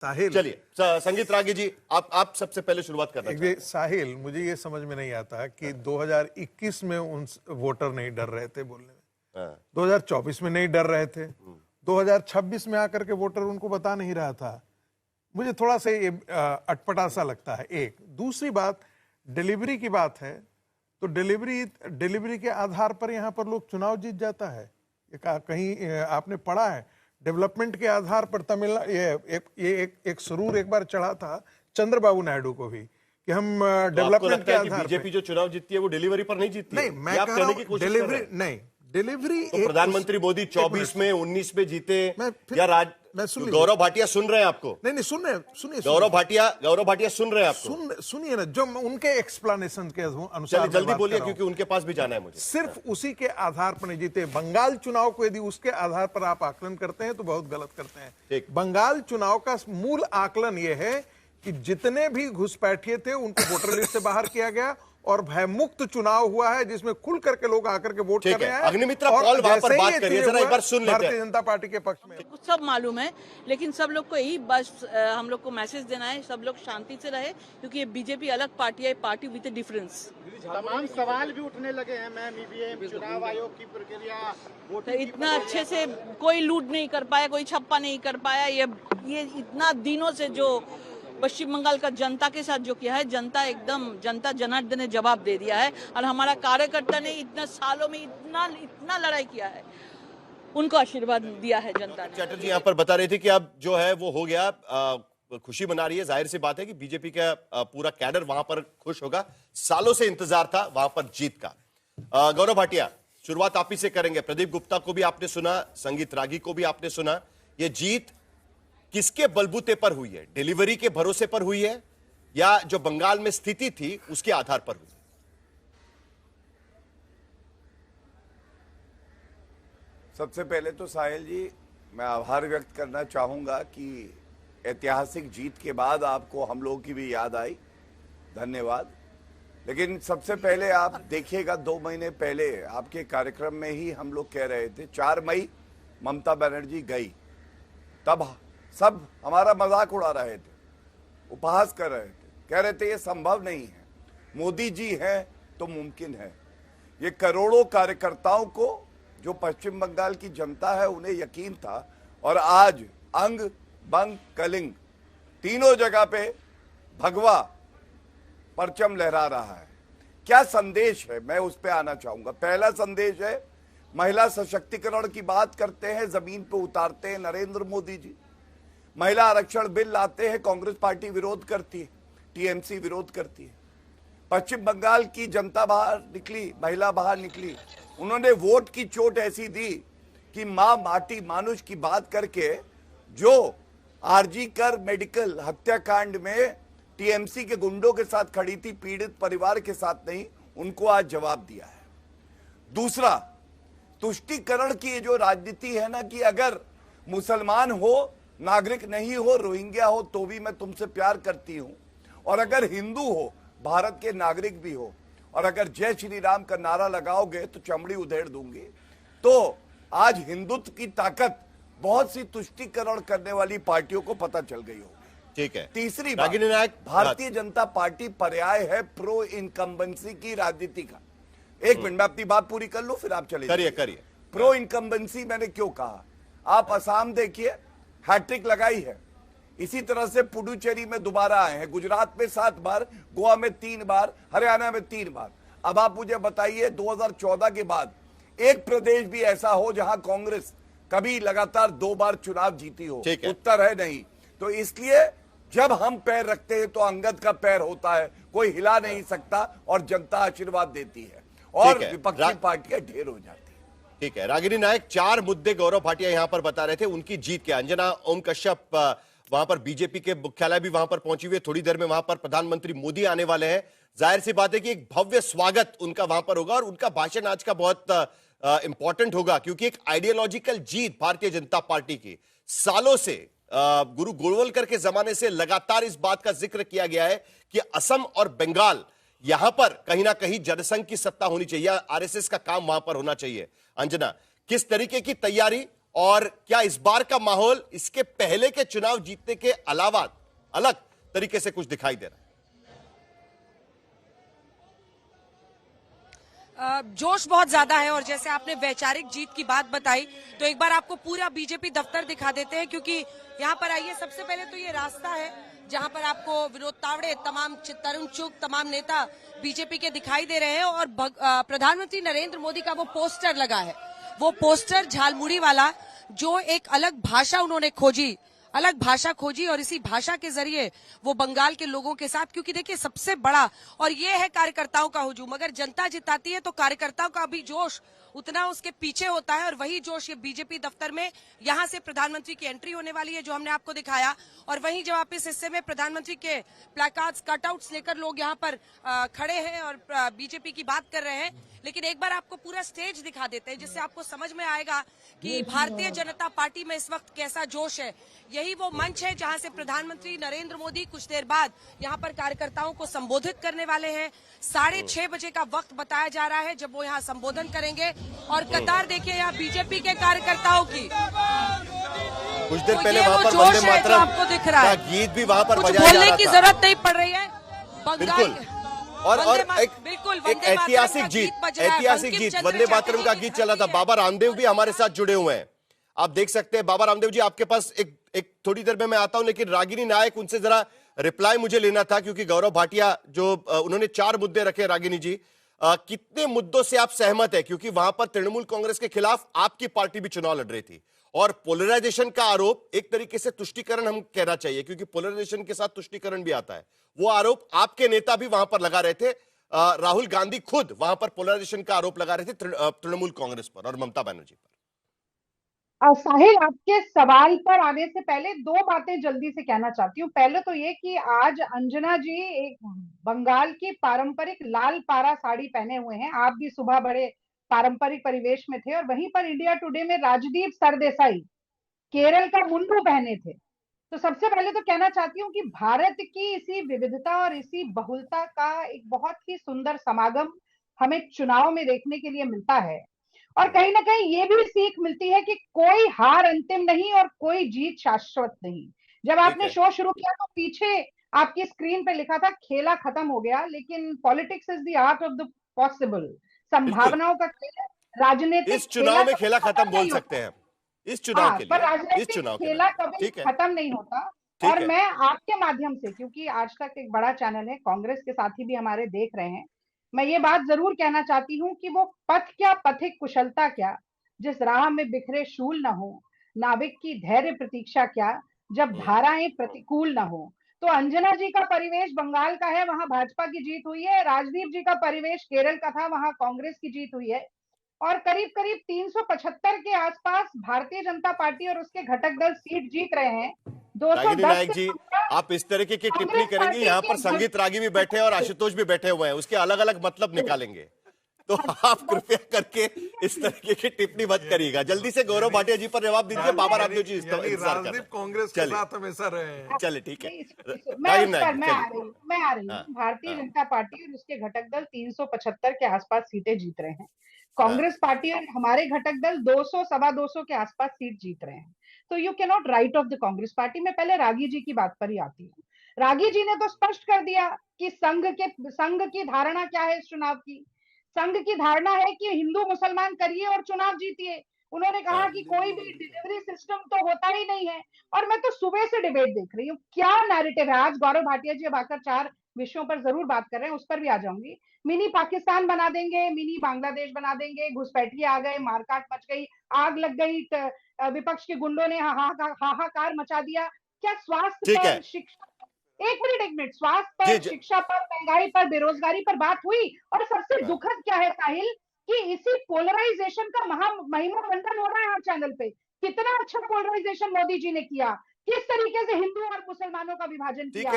साहिल, चलिए संगीत रागी जी, आप सबसे पहले शुरुआत करना चाहिए। साहिल, मुझे ये समझ में नहीं आता कि 2021 में उन वोटर नहीं डर रहे थे बोलने में, 2024 में नहीं डर रहे थे, 2026 में आकर के वोटर उनको बता नहीं रहा था। मुझे थोड़ा सा ये अटपटा सा लगता है। एक दूसरी बात, डिलीवरी की बात है, तो डिलीवरी के आधार पर यहाँ पर लोग चुनाव जीत जाता है। ये कहीं आपने पढ़ा है? डेवलपमेंट के आधार पर तमिलनाडु एक सुरूर एक बार चढ़ा था चंद्रबाबू नायडू को भी कि हम डेवलपमेंट के आधार पर। बीजेपी जो चुनाव जीतती है वो डिलीवरी पर नहीं जीतती नहीं, मैं कह रहा हूं डिलीवरी नहीं, डिलीवरी तो प्रधानमंत्री मोदी 24 में 19 में जीते या गौरव भाटिया सुन रहे हैं आपको? नहीं, सुनिए गौरव भाटिया सुन रहे हैं आपको? सुनिए ना, जो उनके एक्सप्लेनेशन के अनुसार जल्दी बोलिए क्योंकि उनके पास भी जाना है मुझे। सिर्फ उसी के आधार पर नहीं जीते। बंगाल चुनाव को यदि उसके आधार पर आप आकलन करते हैं तो बहुत गलत करते हैं। बंगाल चुनाव का मूल आकलन यह है कि जितने भी घुसपैठिए थे उनको वोटर लिस्ट से बाहर किया गया और भयमुक्त चुनाव हुआ है जिसमें खुल करके लोग आकर के वोट कर रहे हैं। अग्निमित्रा पॉल वहां पर बात करिए, जरा एक बार सुन लेते हैं। भारतीय जनता पार्टी के पक्ष में सब मालूम है, लेकिन सब लोग को यही बस हम लोग को मैसेज देना है, सब लोग शांति से रहे, क्योंकि ये बीजेपी अलग पार्टी है, पार्टी विद ए डिफरेंस। तमाम सवाल भी उठने लगे हैं मैम, ईवीएम, चुनाव आयोग की प्रक्रिया, तो इतना अच्छे से कोई लूट नहीं कर पाया, कोई छप्पा नहीं कर पाया। ये इतना दिनों से जो पश्चिम बंगाल का जनता के साथ जो किया है, जनता जनार्दन ने जवाब दे दिया है। और हमारा कार्यकर्ता ने इतने सालों में इतना लड़ाई किया है, उनको आशीर्वाद दिया है जनता ने। चैटर्जी यहाँ पर बता रहे थे कि अब जो है वो हो गया, खुशी मना रही है। जाहिर सी बात है कि बीजेपी का पूरा कैडर वहां पर खुश होगा। सालों से इंतजार था वहां पर जीत का। गौरव भाटिया, शुरुआत आप ही से करेंगे। प्रदीप गुप्ता को भी आपने सुना, संगीत रागी को भी आपने सुना। ये जीत किसके बलबूते पर हुई है? डिलीवरी के भरोसे पर हुई है या जो बंगाल में स्थिति थी उसके आधार पर हुई? सबसे पहले तो साहिल जी, मैं आभार व्यक्त करना चाहूंगा कि ऐतिहासिक जीत के बाद आपको हम लोगों की भी याद आई, धन्यवाद। लेकिन सबसे पहले आप देखिएगा, 2 महीने पहले आपके कार्यक्रम में ही हम लोग कह रहे थे 4 मई ममता बनर्जी गई, तब सब हमारा मजाक उड़ा रहे थे, उपहास कर रहे थे, कह रहे थे ये संभव नहीं है, मोदी जी हैं तो मुमकिन है। ये करोड़ों कार्यकर्ताओं को, जो पश्चिम बंगाल की जनता है, उन्हें यकीन था। और आज अंग बंग कलिंग तीनों जगह पे भगवा परचम लहरा रहा है। क्या संदेश है, मैं उस पर आना चाहूंगा। पहला संदेश है, महिला सशक्तिकरण की बात करते हैं, जमीन पे उतारते हैं नरेंद्र मोदी जी। महिला आरक्षण बिल लाते हैं, कांग्रेस पार्टी विरोध करती है, टीएमसी विरोध करती है। पश्चिम बंगाल की जनता बाहर निकली, महिला बाहर निकली, उन्होंने वोट की चोट ऐसी दी कि मां माटी मानुष की बात करके, जो आरजी कर मेडिकल हत्याकांड में टीएमसी के गुंडों के साथ खड़ी थी, पीड़ित परिवार के साथ नहीं, उनको आज जवाब दिया है। दूसरा, तुष्टीकरण की जो राजनीति है ना, कि अगर मुसलमान हो, नागरिक नहीं हो, रोहिंग्या हो, तो भी मैं तुमसे प्यार करती हूं, और अगर हिंदू हो, भारत के नागरिक भी हो, और अगर जय श्री राम का नारा लगाओगे तो चमड़ी उधेड़ दूंगी। तो आज हिंदुत्व की ताकत बहुत सी तुष्टीकरण करने वाली पार्टियों को पता चल गई होगी। ठीक है। तीसरी बात, भारतीय जनता पार्टी पर्याय है प्रो इनकम्बेंसी की राजनीति का। एक मिनट, मैं अपनी बात पूरी कर लूं, फिर आप चले करिए। प्रो इनकम्बेंसी मैंने क्यों कहा? आप असम देखिए, हैट्रिक लगाई है। इसी तरह से पुडुचेरी में दोबारा आए हैं, गुजरात में 7 बार, गोवा में 3 बार, हरियाणा में 3 बार। अब आप मुझे बताइए, 2014 के बाद एक प्रदेश भी ऐसा हो जहां कांग्रेस कभी लगातार 2 बार चुनाव जीती हो? उत्तर है नहीं। तो इसलिए जब हम पैर रखते हैं तो अंगद का पैर होता है, कोई हिला नहीं सकता, और जनता आशीर्वाद देती है, और विपक्षी पार्टियां ढेर हो जाती है। ठीक है। रागिनी नायक, 4 मुद्दे गौरव भाटिया यहां पर बता रहे थे, उनकी जीत के। अंजना ओम कश्यप वहां पर बीजेपी के मुख्यालय भी वहां पर पहुंची हुई है, थोड़ी देर में वहां पर प्रधानमंत्री मोदी आने वाले हैं। जाहिर सी बात है कि एक भव्य स्वागत उनका वहां पर होगा, और उनका भाषण आज का बहुत इंपॉर्टेंट होगा, क्योंकि एक आइडियोलॉजिकल जीत भारतीय जनता पार्टी की। सालों से गुरु गोलवलकर के जमाने से लगातार इस बात का जिक्र किया गया है कि असम और बंगाल, यहां पर कहीं ना कहीं जनसंघ की सत्ता होनी चाहिए, आरएसएस का काम वहां पर होना चाहिए। अंजना, किस तरीके की तैयारी और क्या इस बार का माहौल इसके पहले के चुनाव जीतने के अलावा अलग तरीके से कुछ दिखाई दे रहा है? जोश बहुत ज्यादा है और जैसे आपने वैचारिक जीत की बात बताई तो एक बार आपको पूरा बीजेपी दफ्तर दिखा देते हैं, क्योंकि यहाँ पर आइए, सबसे पहले तो ये रास्ता है जहाँ पर आपको विनोद तावड़े, तमाम तरुण चुग, तमाम नेता बीजेपी के दिखाई दे रहे हैं और प्रधानमंत्री नरेंद्र मोदी का वो पोस्टर लगा है, वो पोस्टर झालमुड़ी वाला, जो एक अलग भाषा उन्होंने खोजी, अलग भाषा खोजी और इसी भाषा के जरिए वो बंगाल के लोगों के साथ, क्योंकि देखिए सबसे बड़ा और ये है कार्यकर्ताओं का हुजूम। अगर जनता जिताती है तो कार्यकर्ताओं का भी जोश उतना उसके पीछे होता है और वही जोश ये बीजेपी दफ्तर में यहां से प्रधानमंत्री की एंट्री होने वाली है जो हमने आपको दिखाया, और वहीं जब आप इस हिस्से में प्रधानमंत्री के प्लेकार्ड्स, कटआउट्स लेकर लोग यहां पर खड़े हैं और बीजेपी की बात कर रहे हैं। लेकिन एक बार आपको पूरा स्टेज दिखा देते हैं जिससे आपको समझ में आएगा कि भारतीय जनता पार्टी में इस वक्त कैसा जोश है। यही वो मंच है जहां से प्रधानमंत्री नरेंद्र मोदी कुछ देर बाद यहां पर कार्यकर्ताओं को संबोधित करने वाले हैं। 6:30 बजे का वक्त बताया जा रहा है जब वो यहां संबोधन करेंगे और कतार देखिए यहाँ बीजेपी के कार्यकर्ताओं की। कुछ देर तो पहले ये वहां वो पर जोश वंदे है जो मातरम आपको दिख रहा है। का गीत भी वहां पर कुछ बजाया जा बोलने रहा की था। जरूरत नहीं पड़ रही है। बिल्कुल। और एक ऐतिहासिक जीत, ऐतिहासिक जीत, वंदे मातरम का गीत चला था। बाबा रामदेव भी हमारे साथ जुड़े हुए हैं, आप देख सकते हैं। बाबा रामदेव जी, आपके पास एक थोड़ी देर में मैं आता हूं, लेकिन रागिनी नायक, उनसे जरा रिप्लाई मुझे लेना था, क्योंकि गौरव भाटिया जो उन्होंने 4 मुद्दे रखे। रागिनी जी, कितने मुद्दों से आप सहमत है? क्योंकि वहां पर तृणमूल कांग्रेस के खिलाफ आपकी पार्टी भी चुनाव लड़ रही थी और पोलराइजेशन का आरोप, एक तरीके से तुष्टीकरण हम कहना चाहिए, क्योंकि पोलराइजेशन के साथ तुष्टीकरण भी आता है, वो आरोप आपके नेता भी वहां पर लगा रहे थे। राहुल गांधी खुद वहां पर पोलराइजेशन का आरोप लगा रहे थे तृणमूल कांग्रेस पर और ममता बनर्जी पर। साहिल, आपके सवाल पर आने से पहले 2 बातें जल्दी से कहना चाहती हूँ। पहले तो ये कि आज अंजना जी एक बंगाल की पारंपरिक लाल पारा साड़ी पहने हुए हैं। आप भी सुबह बड़े पारंपरिक परिवेश में थे। और वहीं पर इंडिया टुडे में राजदीप सरदेसाई केरल का मुंडू पहने थे। तो सबसे पहले तो कहना चाहती हूँ कि भारत की इसी विविधता और इसी बहुलता का एक बहुत ही सुंदर समागम हमें चुनाव में देखने के लिए मिलता है। और कहीं ना कहीं ये भी सीख मिलती है कि कोई हार अंतिम नहीं और कोई जीत शाश्वत नहीं। जब आपने शो शुरू किया तो पीछे आपकी स्क्रीन पे लिखा था खेला खत्म हो गया, लेकिन politics is the art of the possible. संभावनाओं का खेल, राजनीतिक इस चुनाव में खेला खत्म बोल सकते हैं, इस चुनाव के पर लिए, इस राजनीतिक चुनाव के खेला लिए। कभी ठीक है, खत्म नहीं होता। ठीक और है। मैं आपके माध्यम से, क्योंकि आज तक एक बड़ा चैनल है, कांग्रेस के साथी भी हमारे देख रहे हैं, मैं ये बात जरूर कहना चाहती हूँ कि वो पथ क्या, पथिक कुशलता क्या, जिस राह में बिखरे शूल न हो, नाविक की धैर्य प्रतीक्षा क्या, जब धाराएं प्रतिकूल न हो। तो अंजना जी का परिवेश बंगाल का है, वहां भाजपा की जीत हुई है। राजदीप जी का परिवेश केरल का था, वहां कांग्रेस की जीत हुई है। और करीब करीब 375 के आसपास भारतीय जनता पार्टी और उसके घटक दल सीट जीत रहे हैं। रागिनी 210 नायक जी, आप इस तरह की टिप्पणी करेंगे, यहाँ पर संगीत रागी भी बैठे हैं और आशुतोष भी बैठे हुए हैं, उसके अलग अलग मतलब निकालेंगे, तो आप कृपया करके इस तरह की टिप्पणी मत करिएगा। जल्दी से गौरव भाटिया जी पर जवाब दीजिए। बाबा रामदेव जी राजदीप कांग्रेस के साथ हमेशा रहे हैं। चले, ठीक है। मैं आ रही हूँ। भारतीय जनता पार्टी और उसके घटक दल 375 के आसपास सीटें जीत रहे हैं। कांग्रेस पार्टी और हमारे घटक दल 200 सवा 200 के आसपास सीट जीत रहे हैं। तो you can not right of the Congress party. में पहले रागी जी की बात पर ही आती हूँ। रागी जी ने तो स्पष्ट कर दिया कि संघ की धारणा क्या है इस चुनाव की। संघ की धारणा है कि हिंदू मुसलमान करिए और चुनाव जीतिए। उन्होंने कहा कि कोई भी डिलीवरी सिस्टम तो होता ही नहीं है। और मैं तो सुबह से डिबेट देख रही हूँ, क्या नैरेटिव है। आज गौरव भाटिया जी अब आकर 4 विषयों पर जरूर बात कर रहे हैं, उस पर भी आ जाऊंगी। मिनी पाकिस्तान बना देंगे, मिनी बांग्लादेश बना देंगे, घुसपैठिए आ गए, मारकाट मच गई, आग लग गई, विपक्ष के गुंडों ने हाहाकार मचा दिया। क्या स्वास्थ्य पर, शिक्षा, एक मिनट, स्वास्थ्य पर, शिक्षा पर, महंगाई पर, बेरोजगारी पर बात हुई। और सबसे दुखद क्या है साहिल, कि इसी पोलराइजेशन का महिमा मंडन हो रहा है हर चैनल पे। कितना अच्छा पोलराइजेशन मोदी जी ने किया, किस तरीके से हिंदू और मुसलमानों का विभाजन किया।